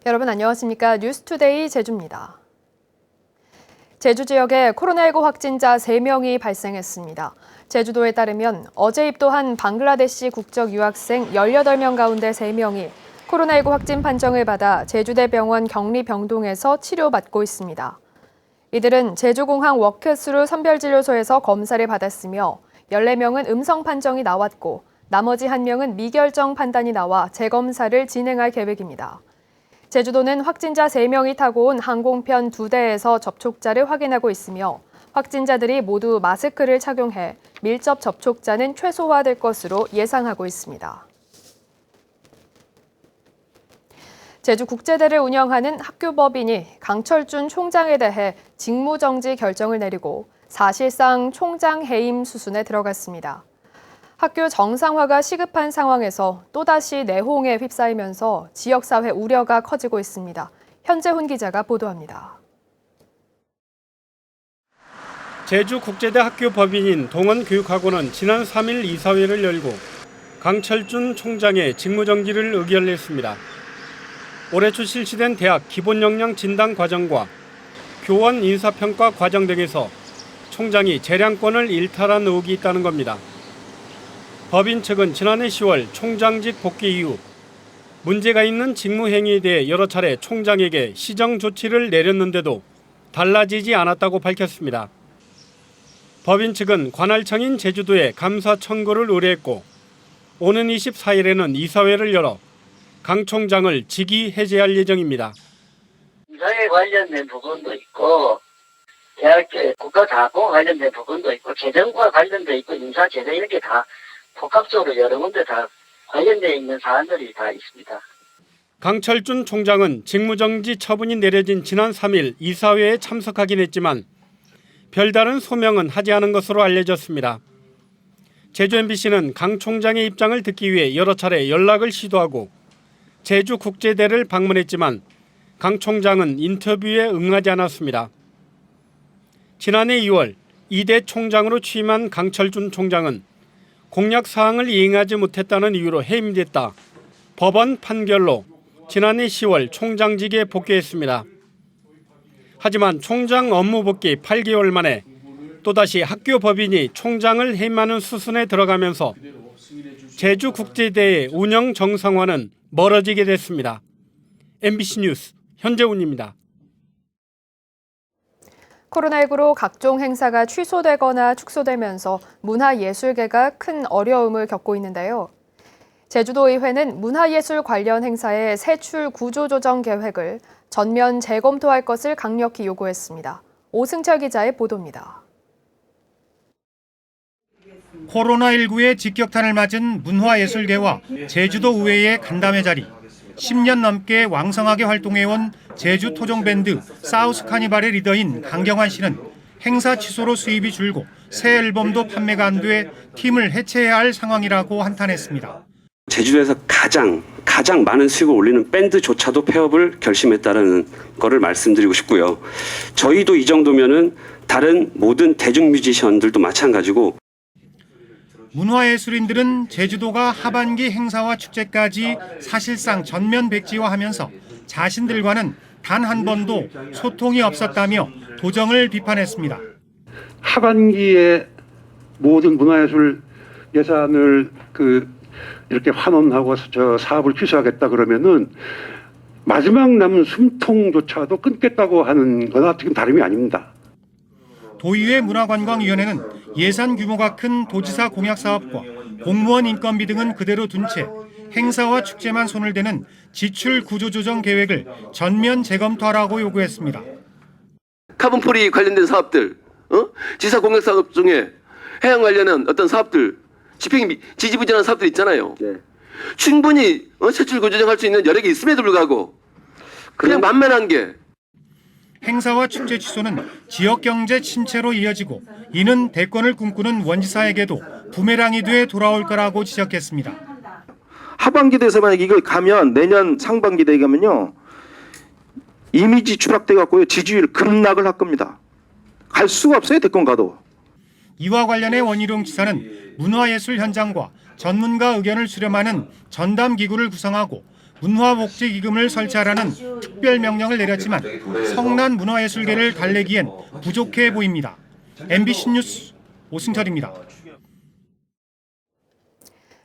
여러분 안녕하십니까? 뉴스투데이 제주입니다. 제주 지역에 코로나19 확진자 3명이 발생했습니다. 제주도에 따르면 어제 입도한 방글라데시 국적 유학생 18명 가운데 3명이 코로나19 확진 판정을 받아 제주대병원 격리병동에서 치료받고 있습니다. 이들은 제주공항 워크스루 선별진료소에서 검사를 받았으며 14명은 음성 판정이 나왔고 나머지 1명은 미결정 판단이 나와 재검사를 진행할 계획입니다. 제주도는 확진자 3명이 타고 온 항공편 2대에서 접촉자를 확인하고 있으며 확진자들이 모두 마스크를 착용해 밀접 접촉자는 최소화될 것으로 예상하고 있습니다. 제주국제대를 운영하는 학교법인이 강철준 총장에 대해 직무정지 결정을 내리고 사실상 총장 해임 수순에 들어갔습니다. 학교 정상화가 시급한 상황에서 또다시 내홍에 휩싸이면서 지역사회 우려가 커지고 있습니다. 현재훈 기자가 보도합니다. 제주국제대 학교 법인인 동원교육학원은 지난 3일 이사회를 열고 강철준 총장의 직무정지를 의결했습니다. 올해 초 실시된 대학 기본역량 진단 과정과 교원 인사평가 과정 등에서 총장이 재량권을 일탈한 의혹이 있다는 겁니다. 법인 측은 지난해 10월 총장직 복귀 이후 문제가 있는 직무행위에 대해 여러 차례 총장에게 시정 조치를 내렸는데도 달라지지 않았다고 밝혔습니다. 법인 측은 관할청인 제주도에 감사 청구를 의뢰했고 오는 24일에는 이사회를 열어 강 총장을 직위 해제할 예정입니다. 이사회 관련된 부분도 있고 대학교 국가자본 관련된 부분도 있고 재정과 관련돼 있고 인사재정 이렇게 다 복합적으로 여러 군데 다 관련되어 있는 사안들이 다 있습니다. 강철준 총장은 직무정지 처분이 내려진 지난 3일 이사회에 참석하긴 했지만 별다른 소명은 하지 않은 것으로 알려졌습니다. 제주 MBC는 강 총장의 입장을 듣기 위해 여러 차례 연락을 시도하고 제주국제대를 방문했지만 강 총장은 인터뷰에 응하지 않았습니다. 지난해 2월 2대 총장으로 취임한 강철준 총장은 공약 사항을 이행하지 못했다는 이유로 해임됐다. 법원 판결로 지난해 10월 총장직에 복귀했습니다. 하지만 총장 업무 복귀 8개월 만에 또다시 학교 법인이 총장을 해임하는 수순에 들어가면서 제주국제대의 운영 정상화는 멀어지게 됐습니다. MBC 뉴스 현재훈입니다. 코로나19로 각종 행사가 취소되거나 축소되면서 문화예술계가 큰 어려움을 겪고 있는데요. 제주도의회는 문화예술 관련 행사의 세출 구조조정 계획을 전면 재검토할 것을 강력히 요구했습니다. 오승철 기자의 보도입니다. 코로나19의 직격탄을 맞은 문화예술계와 제주도의회의 간담회 자리. 10년 넘게 왕성하게 활동해온 제주 토종밴드 사우스 카니발의 리더인 강경환 씨는 행사 취소로 수입이 줄고 새 앨범도 판매가 안 돼 팀을 해체해야 할 상황이라고 한탄했습니다. 제주도에서 가장 많은 수익을 올리는 밴드조차도 폐업을 결심했다는 거를 말씀드리고 싶고요. 저희도 이 정도면은 다른 모든 대중 뮤지션들도 마찬가지고. 문화예술인들은 제주도가 하반기 행사와 축제까지 사실상 전면 백지화하면서 자신들과는 단 한 번도 소통이 없었다며 도정을 비판했습니다. 하반기에 모든 문화예술 예산을 이렇게 환원하고 저 사업을 취소하겠다 그러면은 마지막 남은 숨통조차도 끊겠다고 하는 거나 지금 다름이 아닙니다. 도의회 문화관광위원회는 예산 규모가 큰 도지사 공약 사업과 공무원 인건비 등은 그대로 둔 채 행사와 축제만 손을 대는 지출 구조조정 계획을 전면 재검토하라고 요구했습니다. 카본프리 관련된 사업들, 지사 공약 사업 중에 해양 관련한 어떤 사업들, 집행이 지지부진한 사업들 있잖아요. 네. 충분히 세출 구조조정할 수 있는 여력이 있음에도 불구하고 그냥 만만한 게. 행사와 축제 취소는 지역 경제 침체로 이어지고 이는 대권을 꿈꾸는 원지사에게도 부메랑이 돼 돌아올 거라고 지적했습니다. 하반기 돼서 만약 이거 가면 내년 상반기 돼 가면요 이미지 추락돼 갖고요 지지율 급락을 할 겁니다. 갈 수가 없어요 대권 가도. 이와 관련해 원희룡 지사는 문화예술 현장과 전문가 의견을 수렴하는 전담기구를 구성하고 문화복지기금을 설치하라는 특별 명령을 내렸지만 성난 문화예술계를 달래기엔 부족해 보입니다. MBC 뉴스 오승철입니다.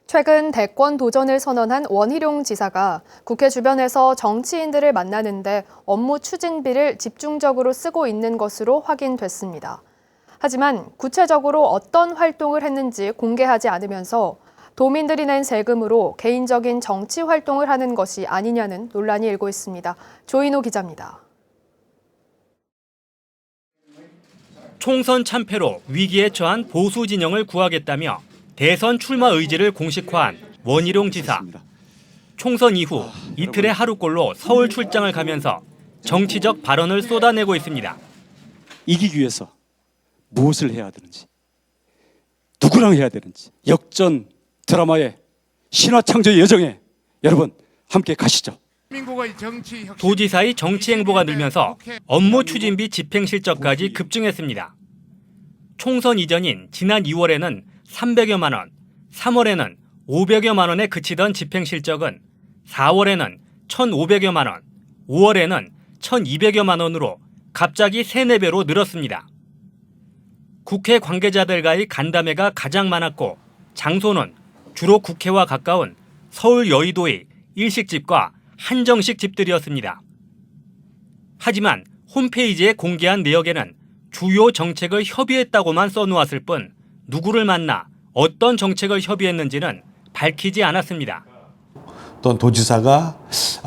최근 대권 도전을 선언한 원희룡 지사가 국회 주변에서 정치인들을 만나는데 업무 추진비를 집중적으로 쓰고 있는 것으로 확인됐습니다. 하지만 구체적으로 어떤 활동을 했는지 공개하지 않으면서 도민들이 낸 세금으로 개인적인 정치 활동을 하는 것이 아니냐는 논란이 일고 있습니다. 조인호 기자입니다. 총선 참패로 위기에 처한 보수 진영을 구하겠다며 대선 출마 의지를 공식화한 원희룡 지사. 총선 이후 이틀의 하루꼴로 서울 출장을 가면서 정치적 발언을 쏟아내고 있습니다. 이기기 위해서 무엇을 해야 되는지, 누구랑 해야 되는지, 역전 드라마의 신화 창조의 여정에 여러분 함께 가시죠. 도지사의 정치 행보가 늘면서 업무 추진비 집행 실적까지 급증했습니다. 총선 이전인 지난 2월에는 300여만 원, 3월에는 500여만 원에 그치던 집행 실적은 4월에는 1,500여만 원, 5월에는 1,200여만 원으로 갑자기 3-4배로 늘었습니다. 국회 관계자들과의 간담회가 가장 많았고 장소는 주로 국회와 가까운 서울 여의도의 일식집과 한정식 집들이었습니다. 하지만 홈페이지에 공개한 내역에는 주요 정책을 협의했다고만 써놓았을 뿐 누구를 만나 어떤 정책을 협의했는지는 밝히지 않았습니다. 또한 도지사가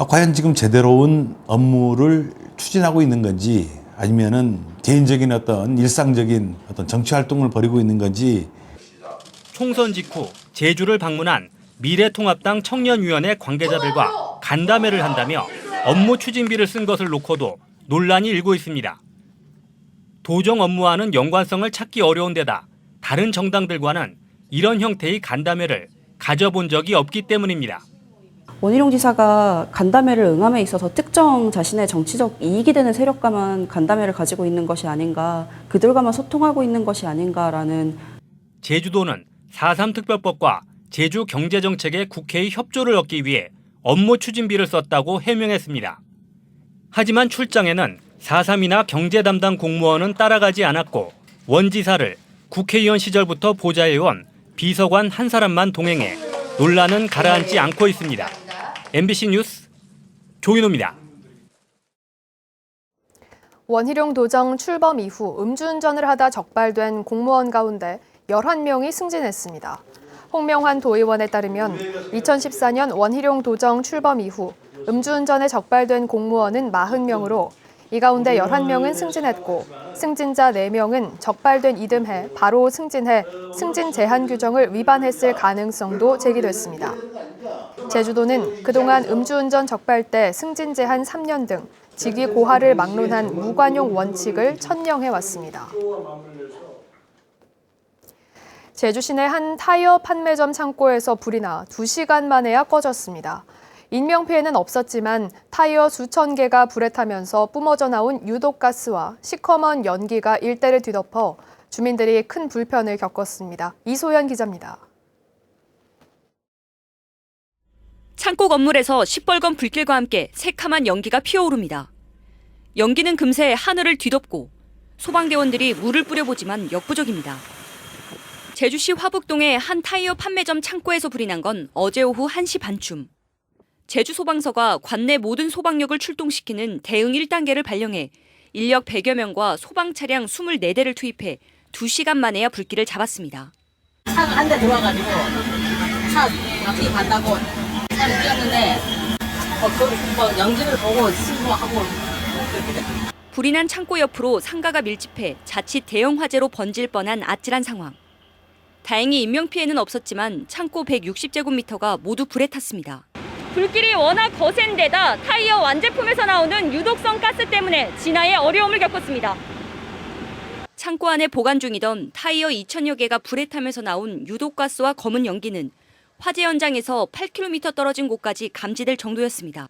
과연 지금 제대로 온 업무를 추진하고 있는 건지 아니면은 개인적인 어떤 일상적인 어떤 정치 활동을 벌이고 있는 건지. 총선 직후 제주를 방문한 미래통합당 청년위원회 관계자들과 간담회를 한다며 업무 추진비를 쓴 것을 놓고도 논란이 일고 있습니다. 도정 업무와는 연관성을 찾기 어려운 데다 다른 정당들과는 이런 형태의 간담회를 가져본 적이 없기 때문입니다. 원희룡 지사가 간담회를 응함에 있어서 특정 자신의 정치적 이익이 되는 세력과만 간담회를 가지고 있는 것이 아닌가, 그들과만 소통하고 있는 것이 아닌가라는. 제주도는 4.3 특별법과 제주 경제정책의 국회의 협조를 얻기 위해 업무 추진비를 썼다고 해명했습니다. 하지만 출장에는 4.3이나 경제 담당 공무원은 따라가지 않았고 원 지사를 국회의원 시절부터 보좌해온 비서관 한 사람만 동행해 논란은 가라앉지 않고 있습니다. MBC 뉴스 조인호입니다. 원희룡 도정 출범 이후 음주운전을 하다 적발된 공무원 가운데 11명이 승진했습니다. 홍명환 도의원에 따르면 2014년 원희룡 도정 출범 이후 음주운전에 적발된 공무원은 40명으로 이 가운데 11명은 승진했고 승진자 4명은 적발된 이듬해 바로 승진해 승진 제한 규정을 위반했을 가능성도 제기됐습니다. 제주도는 그동안 음주운전 적발 때 승진 제한 3년 등 직위 고하를 막론한 무관용 원칙을 천명해왔습니다. 제주 시내 한 타이어 판매점 창고에서 불이 나 2시간 만에야 꺼졌습니다. 인명피해는 없었지만 타이어 수천 개가 불에 타면서 뿜어져 나온 유독가스와 시커먼 연기가 일대를 뒤덮어 주민들이 큰 불편을 겪었습니다. 이소연 기자입니다. 창고 건물에서 시뻘건 불길과 함께 새카만 연기가 피어오릅니다. 연기는 금세 하늘을 뒤덮고 소방대원들이 물을 뿌려보지만 역부족입니다. 제주시 화북동의 한 타이어 판매점 창고에서 불이 난 건 어제 오후 1시 반쯤. 제주소방서가 관내 모든 소방력을 출동시키는 대응 1단계를 발령해 인력 100여 명과 소방 차량 24대를 투입해 2시간 만에야 불길을 잡았습니다. 차가 한 대 들어와가지고 차 투입한다고 차를 뛰었는데 연기를 보고 신고하고 불이 난 창고 옆으로 상가가 밀집해 자칫 대형 화재로 번질 뻔한 아찔한 상황. 다행히 인명피해는 없었지만 창고 160제곱미터가 모두 불에 탔습니다. 불길이 워낙 거센 데다 타이어 완제품에서 나오는 유독성 가스 때문에 진화에 어려움을 겪었습니다. 창고 안에 보관 중이던 타이어 2,000여 개가 불에 타면서 나온 유독가스와 검은 연기는 화재 현장에서 8km 떨어진 곳까지 감지될 정도였습니다.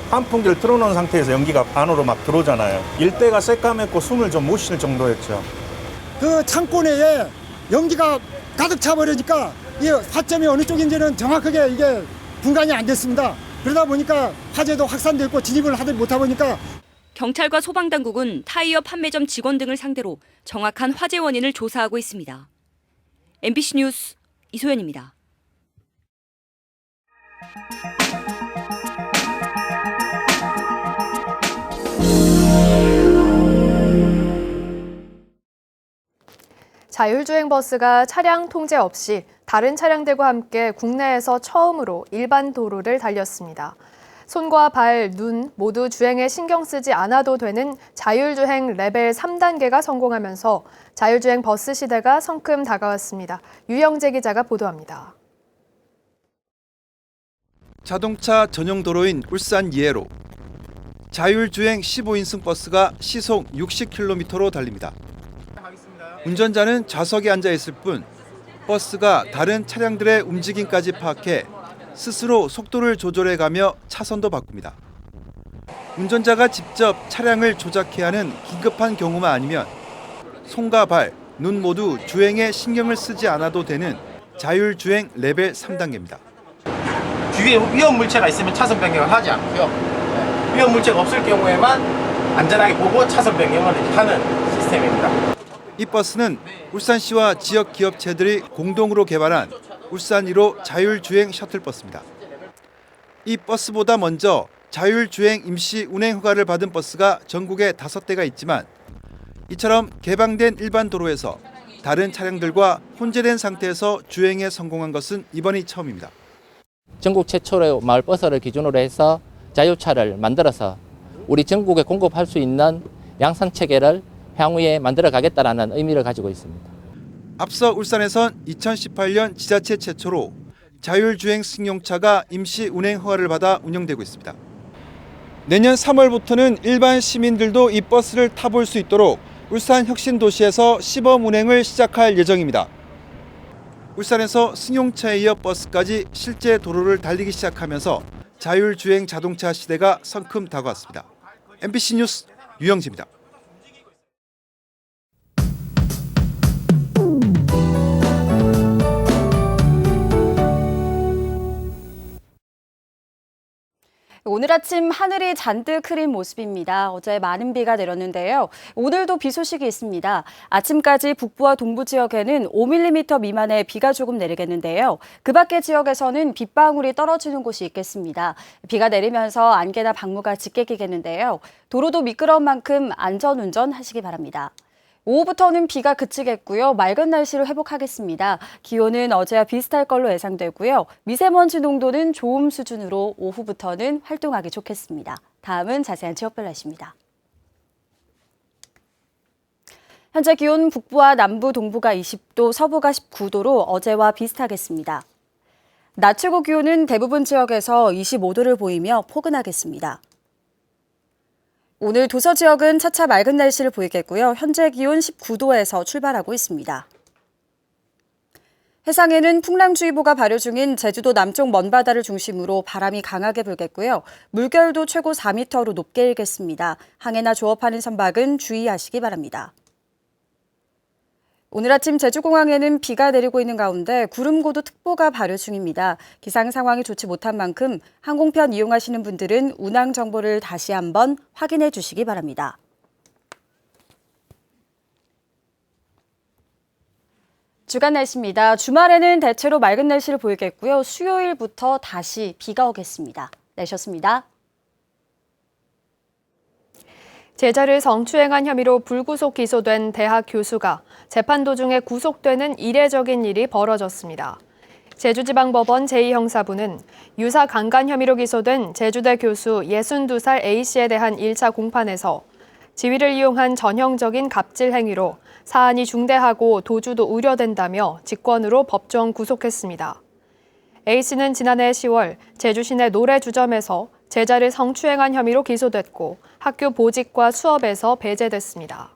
환풍기를 틀어놓은 상태에서 연기가 안으로 막 들어오잖아요. 일대가 새까맸고 숨을 좀 못 쉴 정도였죠. 그 창고 내에 연기가 가득 차버리니까 이 화점이 어느 쪽인지는 정확하게 이게 분간이 안 됐습니다. 그러다 보니까 화재도 확산됐고 진입을 하지 못하다 보니까 경찰과 소방당국은 타이어 판매점 직원 등을 상대로 정확한 화재 원인을 조사하고 있습니다. MBC 뉴스 이소연입니다. 자율주행 버스가 차량 통제 없이 다른 차량들과 함께 국내에서 처음으로 일반 도로를 달렸습니다. 손과 발, 눈 모두 주행에 신경 쓰지 않아도 되는 자율주행 레벨 3단계가 성공하면서 자율주행 버스 시대가 성큼 다가왔습니다. 유영재 기자가 보도합니다. 자동차 전용 도로인 울산 예로 자율주행 15인승 버스가 시속 60km로 달립니다. 운전자는 좌석에 앉아 있을 뿐 버스가 다른 차량들의 움직임까지 파악해 스스로 속도를 조절해가며 차선도 바꿉니다. 운전자가 직접 차량을 조작해야 하는 긴급한 경우만 아니면 손과 발, 눈 모두 주행에 신경을 쓰지 않아도 되는 자율주행 레벨 3단계입니다. 주위에 위험 물체가 있으면 차선 변경을 하지 않고요. 위험 물체가 없을 경우에만 안전하게 보고 차선 변경을 하는 시스템입니다. 이 버스는 울산시와 지역 기업체들이 공동으로 개발한 울산 1호 자율주행 셔틀버스입니다. 이 버스보다 먼저 자율주행 임시 운행 허가를 받은 버스가 전국에 5대가 있지만 이처럼 개방된 일반 도로에서 다른 차량들과 혼재된 상태에서 주행에 성공한 것은 이번이 처음입니다. 전국 최초로 마을버스를 기준으로 해서 자율차를 만들어서 우리 전국에 공급할 수 있는 양산체계를 향후에 만들어 가겠다라는 의미를 가지고 있습니다. 앞서 울산에선 2018년 지자체 최초로 자율주행 승용차가 임시 운행 허가를 받아 운영되고 있습니다. 내년 3월부터는 일반 시민들도 이 버스를 타볼 수 있도록 울산 혁신도시에서 시범 운행을 시작할 예정입니다. 울산에서 승용차에 이어 버스까지 실제 도로를 달리기 시작하면서 자율주행 자동차 시대가 성큼 다가왔습니다. MBC 뉴스 유영지입니다. 오늘 아침 하늘이 잔뜩 흐린 모습입니다. 어제 많은 비가 내렸는데요. 오늘도 비 소식이 있습니다. 아침까지 북부와 동부 지역에는 5mm 미만의 비가 조금 내리겠는데요. 그 밖의 지역에서는 빗방울이 떨어지는 곳이 있겠습니다. 비가 내리면서 안개나 방무가 짙게 끼겠는데요. 도로도 미끄러운 만큼 안전운전 하시기 바랍니다. 오후부터는 비가 그치겠고요. 맑은 날씨로 회복하겠습니다. 기온은 어제와 비슷할 걸로 예상되고요. 미세먼지 농도는 좋음 수준으로 오후부터는 활동하기 좋겠습니다. 다음은 자세한 지역별 날씨입니다. 현재 기온 북부와 남부, 동부가 20도, 서부가 19도로 어제와 비슷하겠습니다. 낮 최고 기온은 대부분 지역에서 25도를 보이며 포근하겠습니다. 오늘 도서 지역은 차차 맑은 날씨를 보이겠고요. 현재 기온 19도에서 출발하고 있습니다. 해상에는 풍랑주의보가 발효 중인 제주도 남쪽 먼바다를 중심으로 바람이 강하게 불겠고요. 물결도 최고 4m로 높게 일겠습니다. 항해나 조업하는 선박은 주의하시기 바랍니다. 오늘 아침 제주공항에는 비가 내리고 있는 가운데 구름고도특보가 발효 중입니다. 기상 상황이 좋지 못한 만큼 항공편 이용하시는 분들은 운항 정보를 다시 한번 확인해 주시기 바랍니다. 주간 날씨입니다. 주말에는 대체로 맑은 날씨를 보이겠고요. 수요일부터 다시 비가 오겠습니다. 내셨습니다. 제자를 성추행한 혐의로 불구속 기소된 대학 교수가 재판 도중에 구속되는 이례적인 일이 벌어졌습니다. 제주지방법원 제2형사부는 유사 강간 혐의로 기소된 제주대 교수 62살 A씨에 대한 1차 공판에서 지위를 이용한 전형적인 갑질 행위로 사안이 중대하고 도주도 우려된다며 직권으로 법정 구속했습니다. A씨는 지난해 10월 제주 시내 노래주점에서 제자를 성추행한 혐의로 기소됐고 학교 보직과 수업에서 배제됐습니다.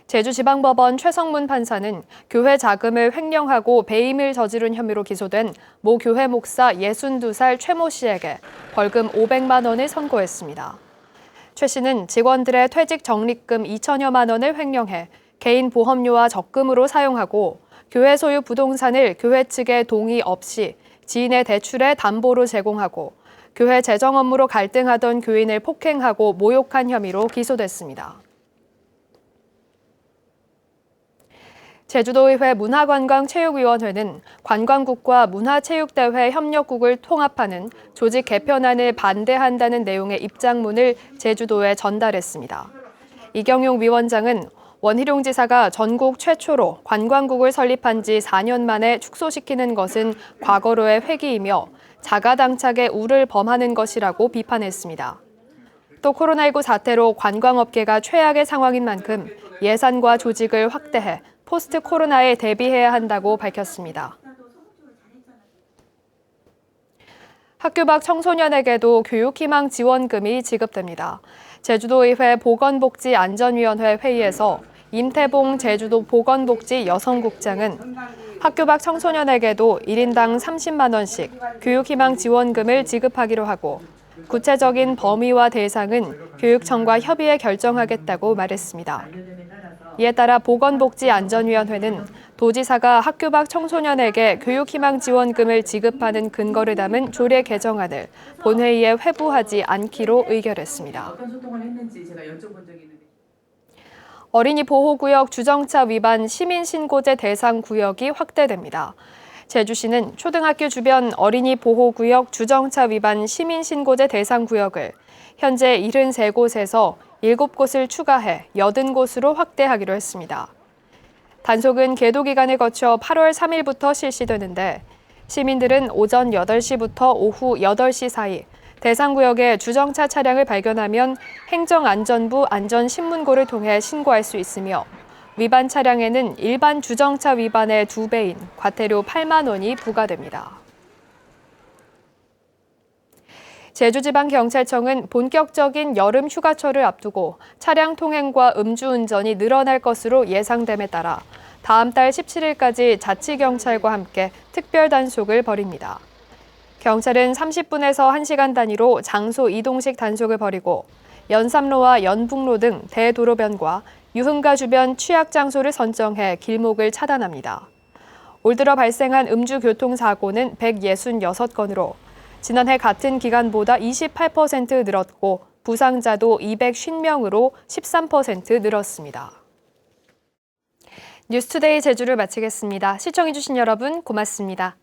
제주지방법원 최성문 판사는 교회 자금을 횡령하고 배임을 저지른 혐의로 기소된 모 교회 목사 62살 최모 씨에게 벌금 500만 원을 선고했습니다. 최 씨는 직원들의 퇴직 적립금 2천여만 원을 횡령해 개인 보험료와 적금으로 사용하고 교회 소유 부동산을 교회 측의 동의 없이 지인의 대출에 담보로 제공하고 교회 재정 업무로 갈등하던 교인을 폭행하고 모욕한 혐의로 기소됐습니다. 제주도의회 문화관광체육위원회는 관광국과 문화체육대회 협력국을 통합하는 조직 개편안을 반대한다는 내용의 입장문을 제주도에 전달했습니다. 이경용 위원장은 원희룡 지사가 전국 최초로 관광국을 설립한 지 4년 만에 축소시키는 것은 과거로의 회귀이며 자가당착의 우를 범하는 것이라고 비판했습니다. 또 코로나19 사태로 관광업계가 최악의 상황인 만큼 예산과 조직을 확대해 포스트 코로나에 대비해야 한다고 밝혔습니다. 학교 밖 청소년에게도 교육희망 지원금이 지급됩니다. 제주도의회 보건복지안전위원회 회의에서 임태봉 제주도 보건복지 여성국장은 학교 밖 청소년에게도 1인당 30만 원씩 교육희망 지원금을 지급하기로 하고 구체적인 범위와 대상은 교육청과 협의해 결정하겠다고 말했습니다. 이에 따라 보건복지안전위원회는 도지사가 학교 밖 청소년에게 교육희망 지원금을 지급하는 근거를 담은 조례 개정안을 본회의에 회부하지 않기로 의결했습니다. 어린이 보호구역 주정차 위반 시민신고제 대상 구역이 확대됩니다. 제주시는 초등학교 주변 어린이 보호구역 주정차 위반 시민신고제 대상 구역을 현재 73곳에서 7곳을 추가해 80곳으로 확대하기로 했습니다. 단속은 계도 기간을 거쳐 8월 3일부터 실시되는데 시민들은 오전 8시부터 오후 8시 사이 대상 구역에 주정차 차량을 발견하면 행정안전부 안전신문고를 통해 신고할 수 있으며 위반 차량에는 일반 주정차 위반의 2배인 과태료 8만 원이 부과됩니다. 제주지방경찰청은 본격적인 여름 휴가철을 앞두고 차량 통행과 음주운전이 늘어날 것으로 예상됨에 따라 다음 달 17일까지 자치경찰과 함께 특별 단속을 벌입니다. 경찰은 30분에서 1시간 단위로 장소 이동식 단속을 벌이고 연삼로와 연북로 등 대도로변과 유흥가 주변 취약 장소를 선정해 길목을 차단합니다. 올 들어 발생한 음주교통사고는 166건으로 지난해 같은 기간보다 28% 늘었고 부상자도 250명으로 13% 늘었습니다. 뉴스투데이 제주를 마치겠습니다. 시청해주신 여러분 고맙습니다.